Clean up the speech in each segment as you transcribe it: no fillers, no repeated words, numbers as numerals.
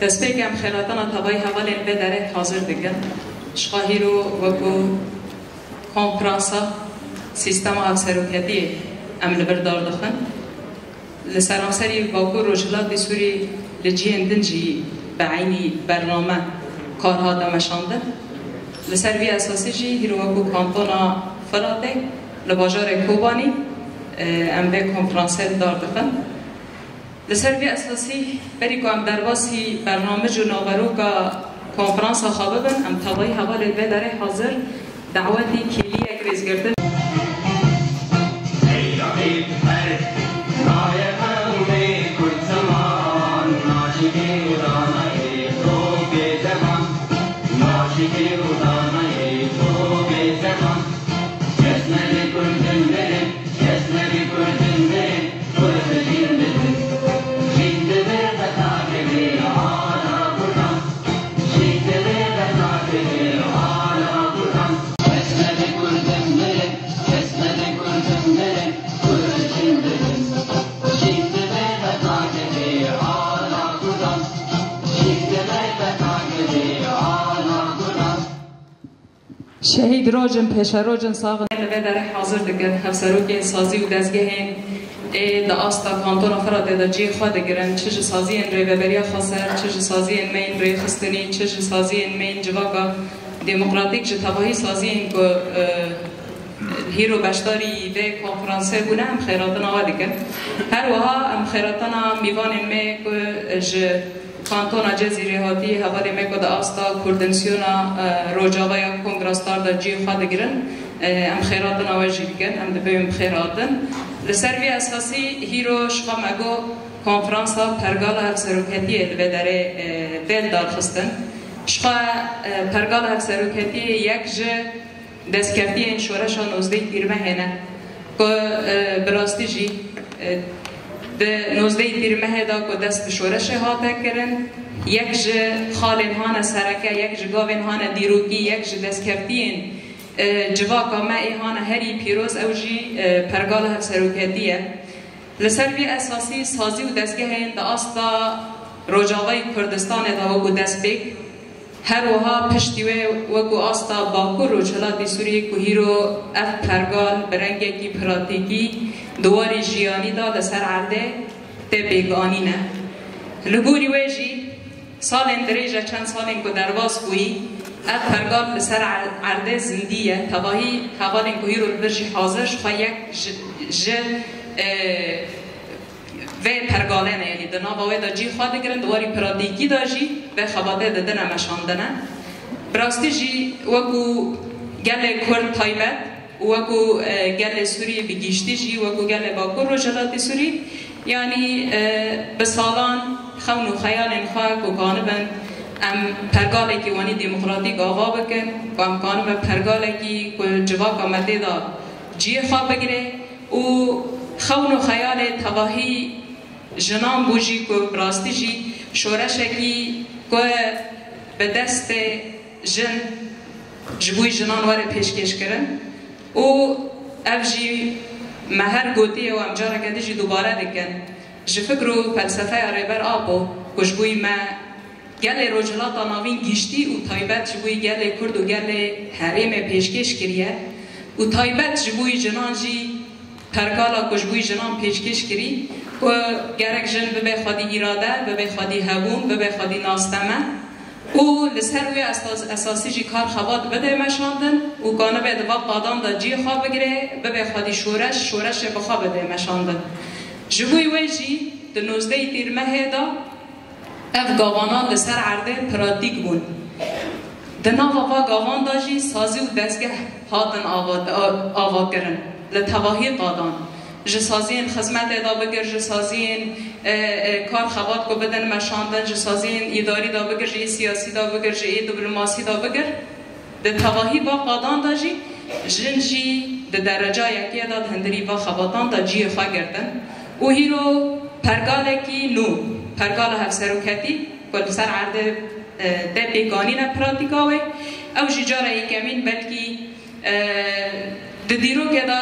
دست بگم خیراتنا تبای حوال به درک حاضر دیگن شخاهی رو وکو کنفرانسا سیستم افسروکتی امن بردار دخن لسرانسری باکو روشلات سوری لجیهن دنجی بعینی برنامه کارها دمشانده لسروی اساسی جی هیرو وکو کانتونا فراته لباجار کوبانی ام به کنفرانسر دار دخن لسروی اساسی بری که ام درواسی برنامه جو ناورو که کنفرانس خوابه بن ام تبایی حوال به داره حاضر دعوتی کلی اگریز گرده شهید روجن پیش روجن ساغن لبه داره حاضر دگرن هفسروک سازی و دزگهین دا آستا کانتون افراد دا جی خواه دگرن چش سازی این ری ببریا خسر چش سازی این مین ری خستنی چش سازی این مین جواگا دموکراتیک جه تباهی سازی این که هیرو بشتاری به کنفرانسه بونه هم خیراتنا آوا دگرن هر وها هم خیراتنا میوان این می که کانتونا جزیره هاتی حوالی میکد آستا کردنسیونا روجاوا یا کنگراستار در جی خواه دگرن ام خیراتن آواجی بگن ام دبیم خیراتن لسروی اساسی هیرو شقا مگو کنفرانسا پرگال هفسروکتی به داره دل دار خستن شقا پرگال هفسروکتی یک جه دستکفتی این شورشا نوزده پیرمه هنه که براستی جی به نوزده تیرمه دا که دست شورش هاته کرن یک جه خالین هانه سرکه یک جه گاوین هانه دیروگی یک جه دست کفتین جواکا مئی هانه هری پیروز او جی پرگال هفسروکتیه لسروی اساسی سازی و دستگه هین دا آستا روجاوای کردستان دا وگو دست بگ هر وها پشتیوه وگو آستا باکو روجلاتی سوریه که هیرو اف پرگال برنگه کی پراتیکی دواری جیانی دا دسر عرده ته بیگانی نه لگوری ویجی سال اندریجه چند سالین که درواز بویی ات پرگال دسر عرده زندیه تباهی حوالین که هیرو البرجی حاضر شخوا یک جه و پرگاله نه یعنی دنا باوی دا جی خواه دگرن دواری پرادیکی دا جی و خباته ددن مشاندنه براستی جی وکو گل کرد تایبت وکو گل سوری بگیشتی جی وکو گل باکر رو جلاتی سوری یعنی به سالان خون و خیال انخواه که کانبن ام پرگاله که وانی دموکراتیک آوا بکن و ام کانبن پرگاله که جواک آمده دا جی خواه بگیره و خون و خیال تواهی جنان بوجی که براستی جی شورشکی که به دست جن جبوی جنان واره پیشکش کرن و افجی مهر گوتی و امجاره کده جی دوباره دکن جی فکر و فلسفه ریبر آبو کشبوی ما گل روجلات آناوین گیشتی و تایبت جبوی گل کرد و گل حریم پیشکش کریه و تایبت جبوی جنان جی پرگالا کشبوی جنان پیشکش کری و گرک جن ببه خودی اراده ببه خودی هبون ببه خودی ناستمه او لسروی اساسی جی کار خواد بده مشاندن و کانه به دوا قادام دا جی خواه بگیره ببه خودی شورش بخواه بده مشاندن جبوی وی جی ده 19 تیرمه دا اف گاوانان لسر عرده پراتیک بون ده ناوا گاوان دا جی سازی و دستگه هاتن آواد کرن لتواهی قادان جسازین خدمت ادا بگر جسازین کار خواد کو بدن مشاندن جسازین اداری دا بگر جی سیاسی دا بگر جی دیپلماسی دا بگر د تواهی با قادان دا جی جنجی د درجه یکی داد هندری با خواتان دا جی خوا گردن و هیرو پرگال کی نو پرگال هفسروکتی کل سر عرده ده بیگانی نه پراتیکاوه او جی جاره یکمین بلکی د دیرو که دا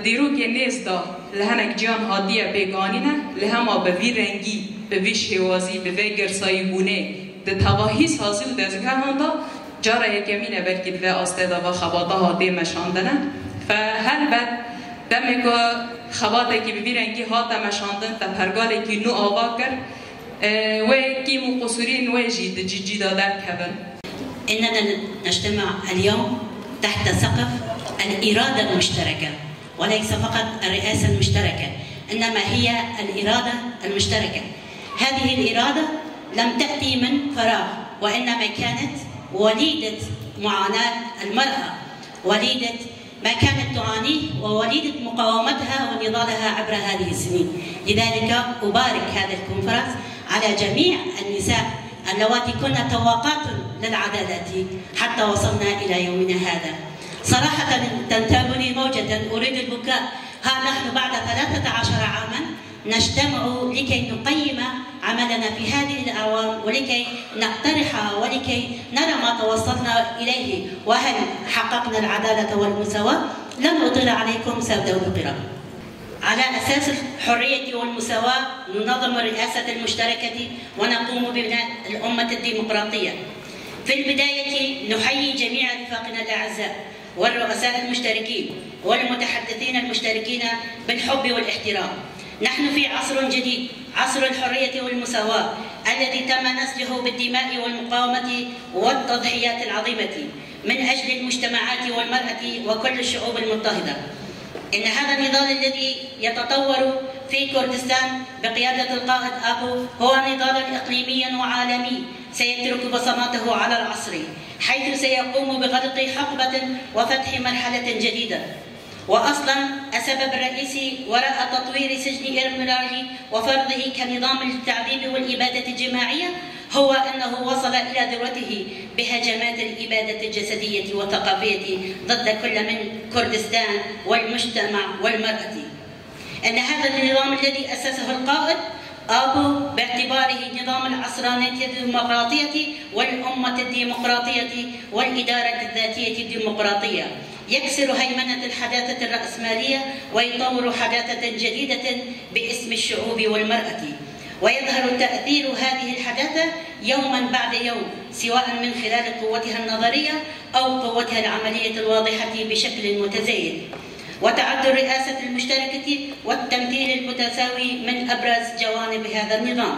دیرو که نیست دا لهنک جان هادیه بیگانی نه لهما به وی رنگی به وی شوازی به وی گرسایی بونه ده تواهی سازی و دزگاه دا جاره یکمینه بلکه به آستادا و خباته ها دی مشاندنه فهر بعد دمی که خباته که ببیرنگی ها دا مشاندن تا پرگاله که نو آوا کرد و كيمو قصورين واجد جي دادار كذا. إننا نجتمع اليوم تحت سقف الإرادة المشتركة وليس فقط الرئاسة المشتركة إنما هي الإرادة المشتركة. هذه الإرادة لم تأتي من فراغ وإنما كانت وليدة معاناة المرأة، وليدة ما كانت تعانيه ووليدة مقاومتها ونضالها عبر هذه السنين. لذلك أبارك هذا الكونفرنس على جميع النساء اللواتي كن تواقات للعدالة حتى وصلنا إلى يومنا هذا. صراحة تنتابني موجة أريد البكاء. ها نحن بعد 13 عاما نجتمع لكي نقيم عملنا في هذه الأعوام ولكي نقترح ولكي نرى ما توصلنا إليه وهل حققنا العدالة والمساواة. لن أطيل عليكم سأبدأ بالقراءة. على أساس الحرية والمساواة ننظم الرئاسة المشتركة ونقوم ببناء الأمة الديمقراطية. في البداية نحيي جميع رفاقنا الأعزاء والرؤساء المشتركين والمتحدثين المشتركين بالحب والاحترام. نحن في عصر جديد، عصر الحرية والمساواة الذي تم نسجه بالدماء والمقاومة والتضحيات العظيمة من أجل المجتمعات والمرأة وكل الشعوب المضطهدة. إن هذا النضال الذي يتطور في كردستان بقيادة القائد آبو هو نضالا إقليميا وعالمي سيترك بصماته على العصر، حيث سيقوم بغلق حقبة وفتح مرحلة جديدة. وأصلا السبب الرئيسي وراء تطوير سجن إرملاري وفرضه كنظام للتعذيب والإبادة الجماعية هو أنه وصل إلى ذروته بهجمات الإبادة الجسدية والثقافية ضد كل من كردستان والمجتمع والمرأة. أن هذا النظام الذي أسسه القائد آبو باعتباره نظام العصرانية الديمقراطية والأمة الديمقراطية والإدارة الذاتية الديمقراطية يكسر هيمنة الحداثة الرأسمالية ويطور حداثة جديدة باسم الشعوب والمرأة. ويظهر تأثير هذه الحداثة يوما بعد يوم سواء من خلال قوتها النظرية أو قوتها العملية الواضحة بشكل متزايد. وتعد الرئاسة المشتركة والتمثيل المتساوي من أبرز جوانب هذا النظام.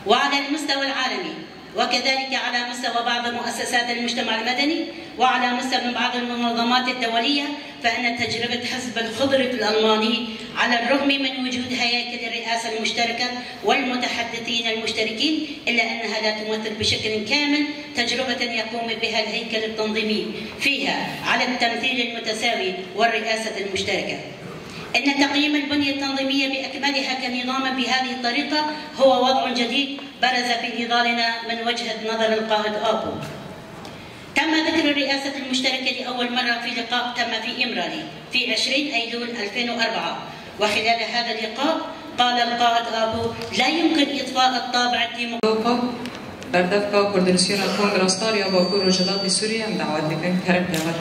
وعلى المستوى العالمي وكذلك على مستوى بعض مؤسسات المجتمع المدني وعلى مستوى بعض المنظمات الدولية فإن تجربة حزب الخضر الألماني على الرغم من وجود هياكل الرئاسة المشتركة والمتحدثين المشتركين إلا أنها لا تمثل بشكل كامل تجربة يقوم بها الهيكل التنظيمي فيها على التمثيل المتساوي والرئاسة المشتركة. إن تقييم البنية التنظيمية بأكملها كنظام بهذه الطريقة هو وضع جديد برز في نضالنا من وجهة نظر القائد آبو. تم ذكر الرئاسة المشتركة لأول مرة في لقاء تم في إمرالي في 20 أيلول 2004 وخلال هذا اللقاء قال القائد آبو لا يمكن إطفاء الطابع الديمقراطي بردفكا كردستان كونغرستاريا باكو رجلات سوريا دعوت بكن كرم دعوت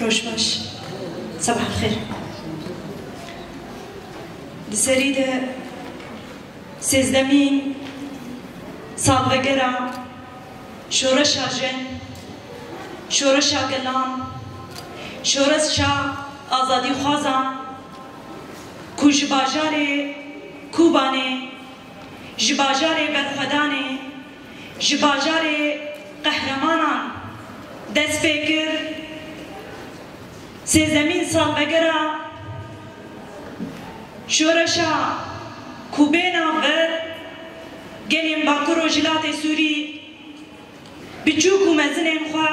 روش صباح الخير. لسريدة سيزدمين صالبقرة شورشا جن شورشا قلام شورشا آزادي خوازان کو جباجار کوبانه جباجار برخدانه جباجار قهرمانان دست فکر سيزمين صالبقرة شورشا كوبينا غير قليم باكرو جلات سوري بجوكو مزنين خوا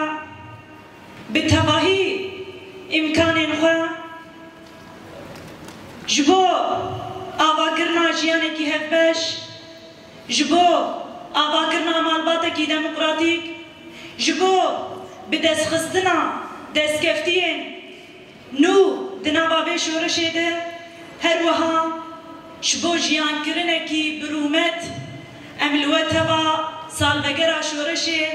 بتواهي إمكانين خوا جبو آواكرنا جيانكي هفبش جبو آواكرنا مالباتكي ديمقراطيك جبو بدس خستنا دس كفتين نو دنابابي شورشي ده هر وها شبو جيان كرنكي برومت املوتها سالبقرا شورشي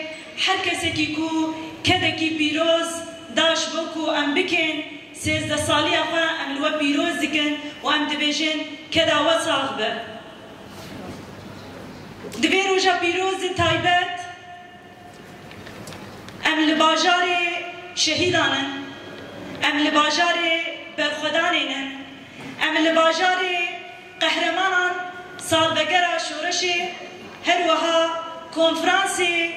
هر کسی کو کدکی پیروز داش بکو ام بکن سيزده صالي أخوة أم الوب بيروز دكن وأم دبيجن كدا وصاغ به دبي روجا بيروز تايبت أم لباجاري شهيدانا أم لباجاري برخدانين أم لباجاري قهرمانا سال بقرا شورشي هروها کنفرانسی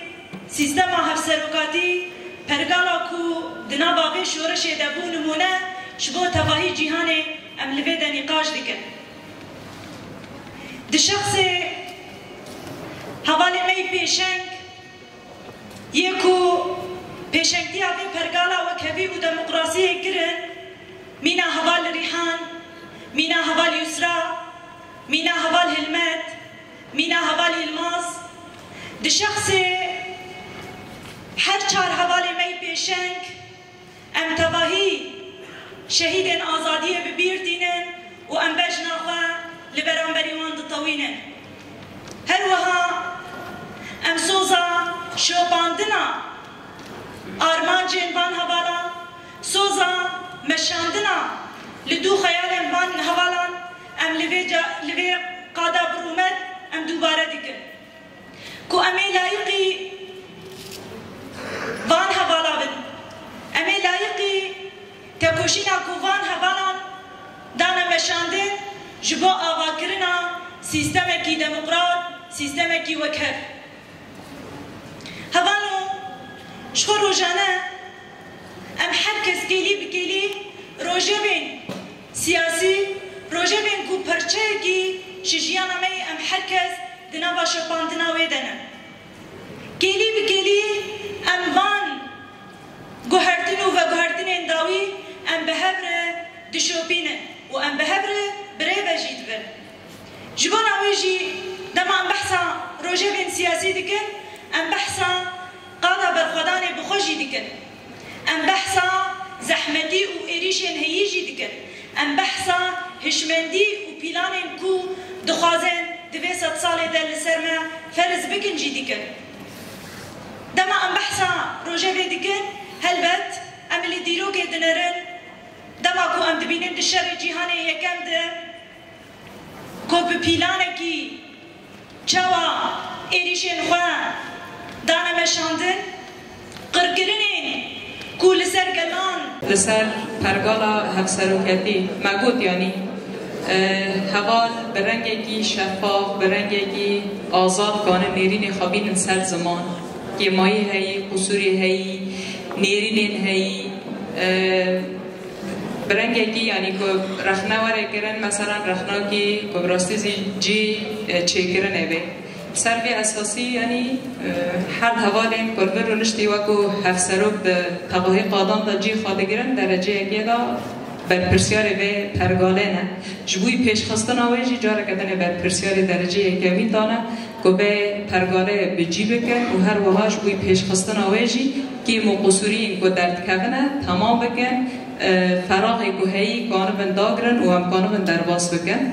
سیستم هفسروکاتی پرگالا کو دنا باقی شورش دبو نمونه شبو تواهی جهان املوه دا نقاش دکن ده شخص حوالی می پیشنگ یکو پیشنگتی آقی پرگالا و کبی و دموقراسی گرن مینا حوال ریحان مینا حوال یسرا مینا حوال هلمت مینا حوال الماس ده شخص هر چار حوالی می پیشنگ ام تواهی شهید آزادی ببیر دینن و ام بجنا خواه لبران بریوان دطوینن هر وها ام سوزا شوباندنا آرمان جنبان حوالا سوزا مشاندنا لدو خیال بان حوالا ام لوی قادا برومت ام دوباره دیگر کو امی لایقی وان حوالا بن امی لایقی تکوشینا کو وان حوالا دانا مشاندن جبو آغا کرنا سیستم کی دموقرات سیستم کی وکر حوالو شخو روزانه ام هر کس گلی بگلی روزه بین سیاسی روزه بین کو پرچه کی شجیانا می ام هر کس دنا باشو باندنا ویدنه گلی بگلی ام وان گوهرتنو و گوهرتن انداوی ام بهبره دشوبینه و ام بهبره بره بجید بر جبان آویجی دما ام بحثا روژه بین سیاسی دکن ام بحثا قادا برخودان بخوشی دکن ام بحثا زحمتی و ایریشن هیجی دکن ام بحثا هشمندی و پیلان کو دخوازن دوی 100 ساله در سرما فرز بکن جی دکن دما ام بحثا روژه بین دکن هلبت ام اللي ديرو كي دنرن دما كو ام دبينن دشر جهاني يكم ده كو ببيلانكي چوا ايريشن خواه دانا مشاندن قرقرنين كو لسر قلان لسر پرگالا هفسروکتی مگود یعنی حوال برنگی شفاف برنگی آزاد کانه نیرین خوابین سر زمان که مایی هایی قصوری هایی نیرین هایی برنگی یعنی که رخنه وره کرن مثلا رخنه که براستی جی چه کرنه به سربی اساسی یعنی هر حوالین کربر رو نشتی وکو هفسروک ده تقاهی قادم ده جی خواده گرن درجه اگه ده بر پرسیاری به پرگاله نه جبوی پیش خستن آویجی جاره کدن بر پرسیاری درجه اگه می دانه که به پرگاله بجی بکن و هر وها جبوی پیش خستن آویجی که مقصوری این که درد کونه تمام بکن فراغی که هایی کانو بند داگرن و هم کانو بند درباس بکن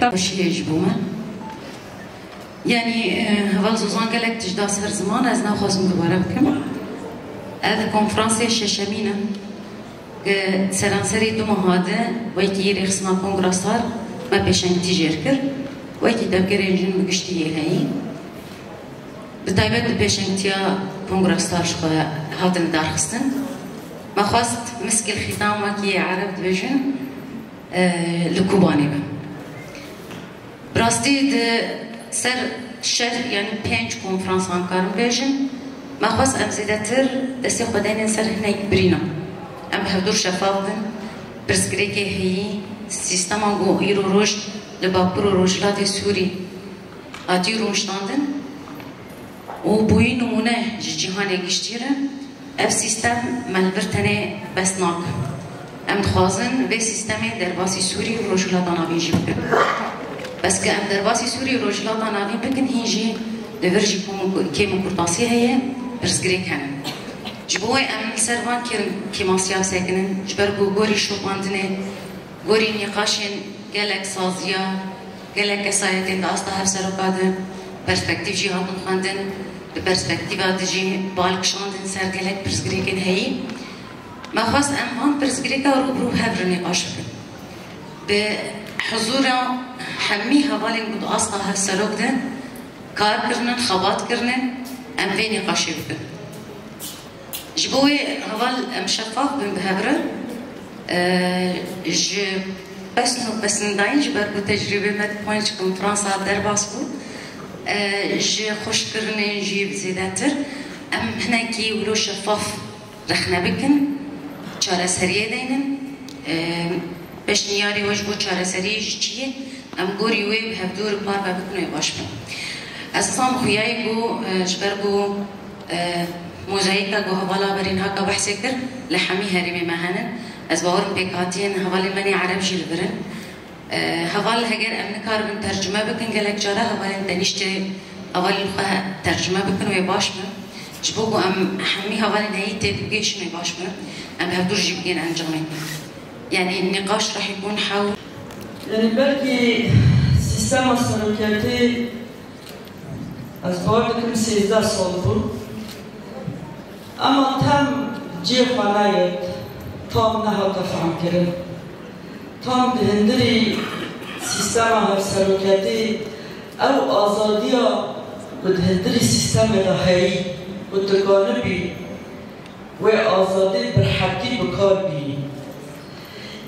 باشیه جبومه یعنی اول زوزان گلک تجداس هر زمان از نخواستم دوباره بکم از کنفرانس ششمینه که سرانسری دو مهاده ویکی ریخسنا کنگراسار ما پیشنگ تیجیر کرد ویکی دبگر انجن بگشتیه هایی بتایبت پیشنگتیا کنگراسار شخواه هاتن دارخستن ما خواست مسك الختام وكي عرب دبجن لكوباني بم براستي سر شر يعني 5 كونفرنس انكارم بجن ما خواست ام زيدتر دستي خدين سر هناك برينا ام بحضور شفافن برسكريكي هي سيستم انغو ايرو روش لباكورو روجلات سوري اتي روشتاندن و بوي نمونه جهان يگشتيره اف سیستم ملبرتنه بس ناک ام دخوازن به سیستم درباسی سوری و روشلات آناوی جی بکن بس که ام درباسی سوری و روشلات آناوی بکن هینجی لورجی که مکرتاسی هیه برزگری کنن جبوی ام سروان که ماسیاب سکنن جبرگو گوری شوپاندنه گوری نقاشن گلک سازیا گلک کسایتین داستا هر سروکاده پرسپکتیو جی هاتون خواندن perspektiva de balkşandın sergelek persgriken heyi ما خواست أمهان برزگریکا روبرو هفر نقاش بکن بحضور همي هوالين بود أصلا هالسلوك ده كار كرنن خبات كرنن أم في نقاش بكن جبوي هوال أم شفاف بن بهبرة بس نداين جبر بو تجربة مد بوينت كونفرانسا در باسبو جي خوش كرنن جي بزيداتر أم هناكي ولو شفاف رخنا بكن چاره سرية دينن باش نياري وجبو چاره سرية جيچيه ام گوري وي بهبدور بار بكنو يباش من اساسا خوياي بو جبر بو موزايكا جو هوالا برين هكا بحثي كر لحمي هرمي مهنن از باورم بيكاتين هوالي مني عرب جيل برن هوال هجر ام نكار من ترجمه بكن قالك جارا هوالي دنيشتي هوالي الخواه ترجمه بكن ويباش من جبوكو ام حمي هوالي نهي تيبقيشن ويباش من ام بهبدور جيبقين انجامين يعني النقاش راح يكون حول يعني بلكي سيستم السلوكياتي از باردكم 13 سال بود اما تم جي خانايت تام نها تفهم كرن تام بهندري سيستم السلوكياتي او آزاديا بدهندري سيستم رهي وتقانبي وآزادي برحكي بكار بي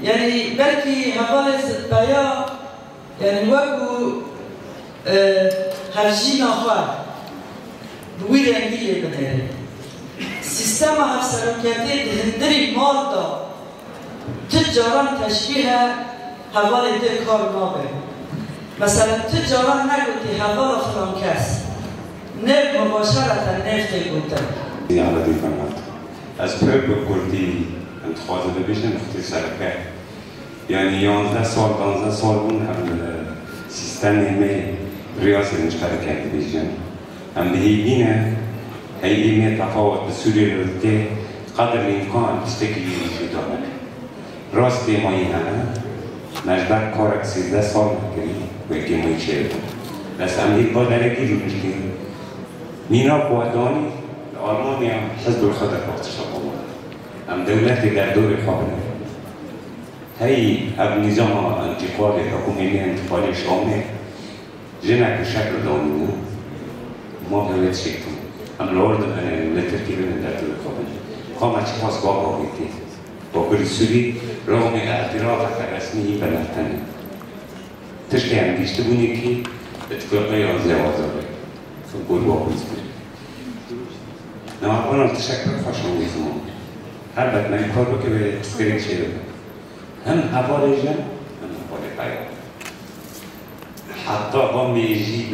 يعني بلكي هواز بيا يعني وكو هرجينا خواه بوي رنگی بنهره سیستم هفسلوکیاتی دهندری مالدا تجاران تشبیه حوال ده کار نابه مثلا تجاران نگوتی حوال فلان کس نف مباشرتا نفت گوتن على دي فهمت از پرب کردی انتخاذ ببیشن اختصار کرد يعني 11 سال 12 سال بون هم سيستم همه رئاسة المشتركات بيجن هم بهيبينه هيبينه تفاوت بسوريا الرتكي قدر الإمكان تستكلي في دولك راستي ما يهانا نجدك كارك 13 سال مكري ويكي ما يشير بس أمريكا دركي المشكلة مينا قواداني ألمانيا حزب الخضر وقت شبابه هم دولتي در دور الحكم هي النظام الانتقالي الحكومي الانتقالي الشامل جنك بشكل دائمي ما بهوت شيء هم الأرض من التركيب من ذات القبل قامت خاص بابا بيتي بقول السوري رغم اعترافك الرسمي بلغتني تشكي عن بيشتبوني كي اتفاقية زوازة فقول بابا السوري نعم أنا تشكر خشم ويزمان هربت ما يقولوا كي تسكرين شيء هم أبارجن هم أبارج حتى قام يجيب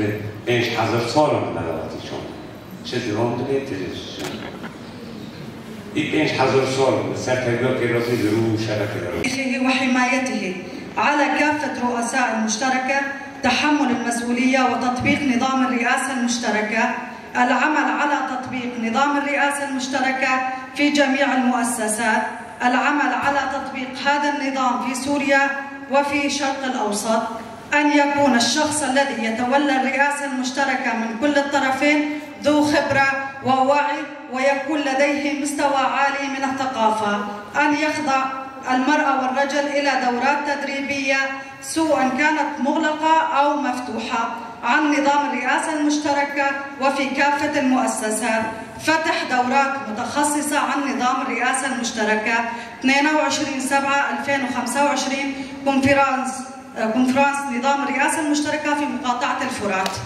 5000 سال من ملاتشون چه درام داره تجشون این 5000 سال سرکردگاه که راستی درو شبکه داره وحمايته على كافة رؤساء المشتركة تحمل المسؤولية وتطبيق نظام الرئاسة المشتركة العمل على تطبيق نظام الرئاسة المشتركة في جميع المؤسسات العمل على تطبيق هذا النظام في سوريا وفي الشرق الأوسط أن يكون الشخص الذي يتولى الرئاسة المشتركة من كل الطرفين ذو خبرة ووعي ويكون لديه مستوى عالي من الثقافة أن يخضع المرأة والرجل إلى دورات تدريبية سواء كانت مغلقة أو مفتوحة عن نظام الرئاسة المشتركة وفي كافة المؤسسات فتح دورات متخصصة عن نظام الرئاسة المشتركة 22/7/2025 كونفرانس نظام الرئاسة المشتركة في مقاطعة الفرات.